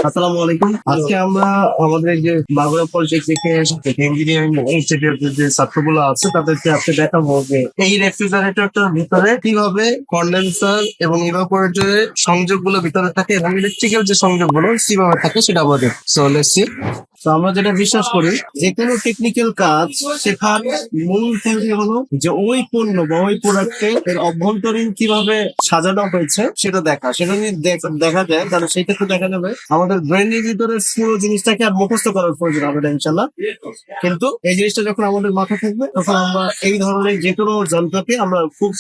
আসসালামু আলাইকুম। আজকে আমরা আমাদের যে বাগুড়া পলিটেকনিক ইঞ্জিনিয়ারিং ইনস্টিটিউটের যে ছাত্রগুলো আছে তাদেরকে আজকে দেখাবো যে এই রেফ্রিজারেটরটার ভিতরে কিভাবে কন্ডেন্সার এবং ইভাপোরেটরের সংযোগগুলো ভিতরে থাকে এবং ইলেকট্রিক্যাল যে সংযোগগুলো কিভাবে থাকে সেটা আমাদের সো লেটস সি। তো আমরা যেটা বিশ্বাস করি যে কোনো টেকনিক্যাল কাজ শেখার মূল থিওরি হলো যে ওই পণ্য বা ওই প্রোডাক্টে এর অভ্যন্তরীণ কিভাবে সাজানো হয়েছে সেটা দেখা। সেটা যদি দেখা যায় তাহলে সেই ক্ষেত্রে দেখা যাবে আমাদের ব্রেনের ভিতরে পুরো জিনিসটাকে আর মুখস্থ করার প্রয়োজন হবে না ইনশাল্লাহ। কিন্তু এই জিনিসটা যখন আমাদের মাথায় থাকবে তখন আমরা এই ধরনের যে কোনো যন্ত্রকে আমরা খুব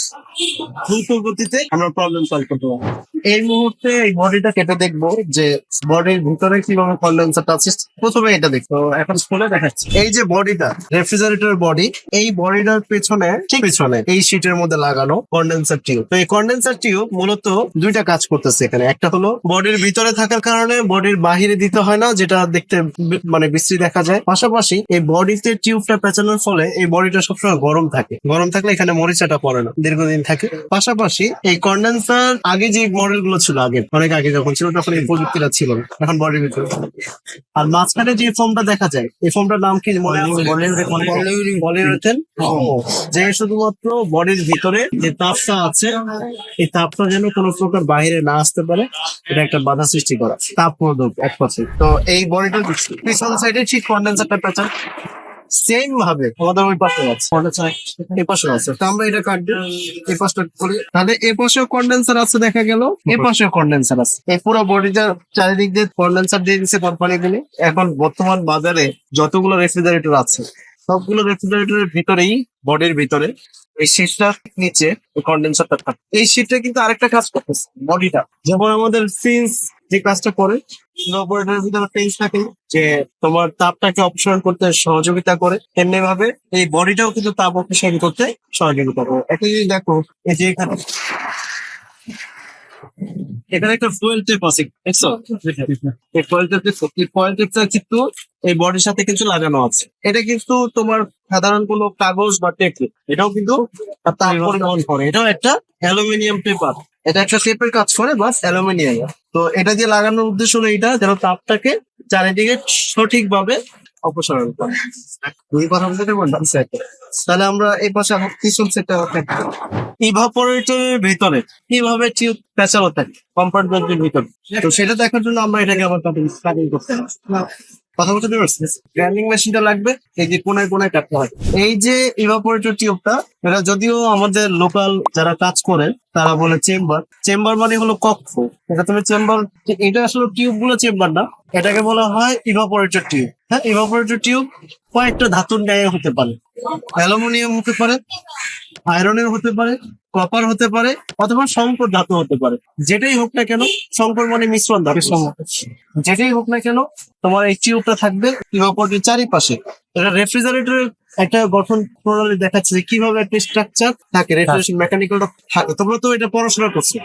দ্রুত গতিতে আমরা প্রবলেম সলভ করতে পারবো। এই মুহূর্তে এই বডিটা কেটে দেখবো যে বডির ভিতরে কিভাবে কন্ডেন্সারটা আছে। প্রথমে এটা দেখো, এখন খুলে দেখাচ্ছি। এই যে বডিটা রেফ্রিজারেটর বডি, এই বডিটার পেছনে ঠিক পেছনে এই শীটের মধ্যে লাগানো কন্ডেন্সার টিউব। তো এই কন্ডেন্সার টিউব মূলত দুইটা কাজ করতেছে এখানে। একটা হলো বডির ভিতরে থাকার কারণে বডির বাহিরে দিতে হয় না, যেটা দেখতে মানে বিশ্রী দেখা যায়। পাশাপাশি এই বডিতে টিউবটা পেঁচানোর ফলে এই বডিটা সবসময় গরম থাকে। গরম থাকলে এখানে মরিচাটা পড়ে না, দীর্ঘদিন থাকে। পাশাপাশি এই কন্ডেন্সার আগে যে মডেল গুলো ছিল, আগে অনেক আগে যখন ছিল তখন এই প্রযুক্তিটা ছিল না, এখন বডির ভিতরে। আর মাঝখানে যে ফোমটা দেখা যায়, এই ফোমটার নাম কি মনে আছে? পলিউরেথেন। যে শুধুমাত্র বডির ভিতরে যে তাপটা আছে এই তাপটা যেন কোনো প্রকার বাইরে না আসতে পারে, এটা একটা বাধা সৃষ্টি করা, তাপ প্রদক এক পাশে। তো এই বডিটার পিছন সাইডে ঠিক কন্ডেন্সারটা পেঁচান সেম ভাবে আমাদের ওই পাশে আছে, এই পাশে আছে। তো আমরা এটা কাটবো, এই পাশটা করি, তাহলে এই পাশেও কন্ডেন্সার আছে দেখা গেল, এই পাশেও কন্ডেন্সার আছে। এই পুরো বডিটার চারিদিক দিয়ে কন্ডেন্সার দিয়ে দিচ্ছে কোম্পানি গুলি। এখন বর্তমান বাজারে যতগুলো রেফ্রিজারেটর আছে সবগুলো রেফ্রিজারেটরের ভিতরেই বডির ভিতরে এই শীটটার নিচে কন্ডেন্সারটা থাকে। এই শীটটা কিন্তু আরেকটা কাজ করতেছে বডিটা, যেমন আমাদের ফিন্স যে কাজটা করে ইভাপোরেটরের ভিতরে ফিন্স থাকে যে তোমার তাপটাকে অপসারণ করতে সহযোগিতা করে, তেমনি ভাবে এই বডিটাও কিন্তু তাপ অপসারণ করতে সহযোগিতা করে। একটা জিনিস দেখো, এই যে এখানে একটা ফুয়েল টেপ আছে, দেখছো? এই ফুয়েল টেপটা কিন্তু এই বডির সাথে কিছু লাগানো আছে। এটা কিন্তু তোমার সাধারণ কোনো কাগজ বা টেপ, এটাও কিন্তু তাপ পরিবহন করে। এটাও একটা অ্যালুমিনিয়াম পেপার, এটা একটা টেপের কাজ করে বাস অ্যালুমিনিয়াম। তো এটা দিয়ে লাগানোর উদ্দেশ্য হলো এটা যেন তাপটাকে চারিদিকে সঠিকভাবে অপসারণ করে। দুই কথা বলতে বললাম। তাহলে আমরা এই পাশে পিছন সেটটা ইভাপোরেটরের ভিতরে কিভাবে টিউব পেঁচানো থাকে কম্পার্টমেন্টের ভিতরে, তো সেটা দেখার জন্য আমরা এটাকে আবার কাটিং করতে হবে। কথা বলতে পারছি, গ্রাইন্ডিং মেশিনটা লাগবে, এই যে কোনায় কোনায় কাটতে হয়। এই যে ইভাপোরেটর টিউবটা, এটা যদিও আমাদের লোকাল যারা কাজ করে তারা বলে চেম্বার। চেম্বার মানে হলো কক্ষ। এটা তুমি চেম্বার, এটা আসলে টিউব গুলো চেম্বার না, এটাকে বলা হয় ইভাপোরেটর টিউব। হ্যাঁ, ইভাপোরেটর টিউব কয়েকটা ধাতুর ন্যায় হতে পারে, অ্যালুমিনিয়াম হতে পারে, আয়রনের হতে পারে, কপার হতে পারে, অথবা সংকর ধাতু হতে পারে। যেটাই হোক না কেন, সংকর মানে মিশ্রণ ধাতু, যেটাই হোক না কেন তোমার এই টিউবটা থাকবে ইভাপোরেটরের চারিপাশে। এটা রেফ্রিজারেটরের একটা গঠন প্রণালী দেখাচ্ছে যে কিভাবে একটা স্ট্রাকচার থাকে, রেফ্রিজারেশন মেকানিক্যালটা থাকে। তোমরা তো এটা পড়াশোনা করছো,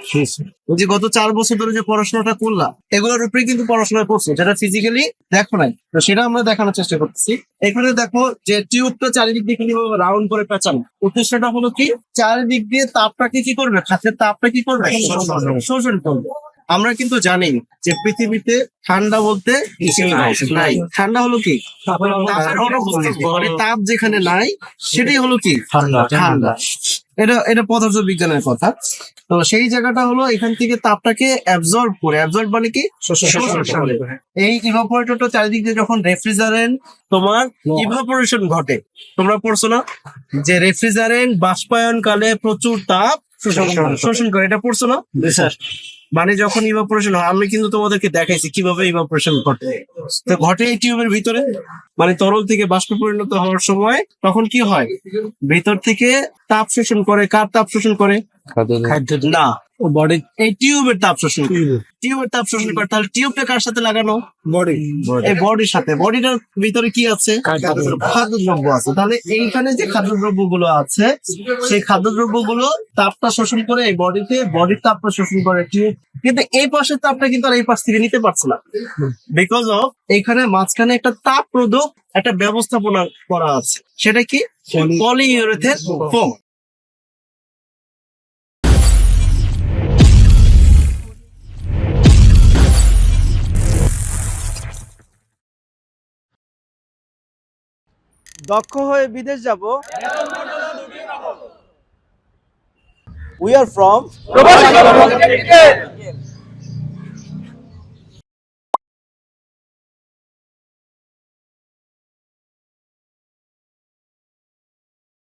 ওই যে গত 4 বছর ধরে যে পড়াশোনাটা করলাম এগুলোর উপরে কিন্তু পড়াশোনা করছো, যেটা ফিজিক্যালি দেখো নাই, তো সেটা আমরা দেখানোর চেষ্টা করতেছি। এখানে দেখো যে টিউবটা চারিদিক দিয়ে কিভাবে রাউন্ড করে পেঁচানো। উদ্দেশ্যটা হলো কি, চারিদিক দিয়ে তাপটাকে কি করবে, খাদ্যের তাপটা কি করবে, শোষণ করবে। আমরা কিন্তু জানি যে পৃথিবীতে ঠান্ডা বলতে নাই। ঠান্ডা হলো কি, মানে তাপ যেখানে নাই সেটাই হলো কি ঠান্ডা। এটা পদার্থ বিজ্ঞানের কথা। তো সেই জায়গাটা হলো এখান থেকে তাপটাকে অ্যাবজর্ব করে, অ্যাবজর্ব মানে কি শোষণ করে। এই ইভাপোরেটরটা চারিদিক দিয়ে যখন রেফ্রিজারেন্ট তোমার ইভাপোরেশন ঘটে, তোমরা পড়ছো না যে রেফ্রিজারেন্ট বাষ্পায়ন কালে প্রচুর তাপ শোষণ করে, এটা পড়ছো না? মানে যখন ইভাপোরেশন হয়, আমি কিন্তু তোমাদেরকে দেখাইছি কিভাবে ইভাপোরেশন ঘটে। তো ঘটে এই টিউবের ভিতরে, মানে তরল থেকে বাষ্পে পরিণত হওয়ার সময় তখন কি হয়, ভিতর থেকে তাপ শোষণ করে। কার তাপ শোষণ করে? না, ও বডি এই টিউবের তাপ শোষণ করে। টিউবের তাপ শোষণ করে। তাহলে টিউবটা কার সাথে লাগানো? বডি, এই বডির সাথে। বডিটার ভিতরে কি আছে? খাদ্যদ্রব্য আছে। তাহলে এইখানে যে খাদ্যদ্রব্য গুলো আছে সেই খাদ্যদ্রব্য গুলো তাপটা শোষণ করে এই বডিতে, বডির তাপটা শোষণ করে টিউব। কিন্তু এই পাশের তাপটা কিন্তু আর এই পাশ থেকে নিতে পারছে না, বিকজ অফ এইখানে মাঝখানে একটা তাপ রোধক একটা ব্যবস্থাপনা করা আছে। সেটা কি? Polyurethane foam. দক্ষ হয়ে বিদেশ যাব। We are from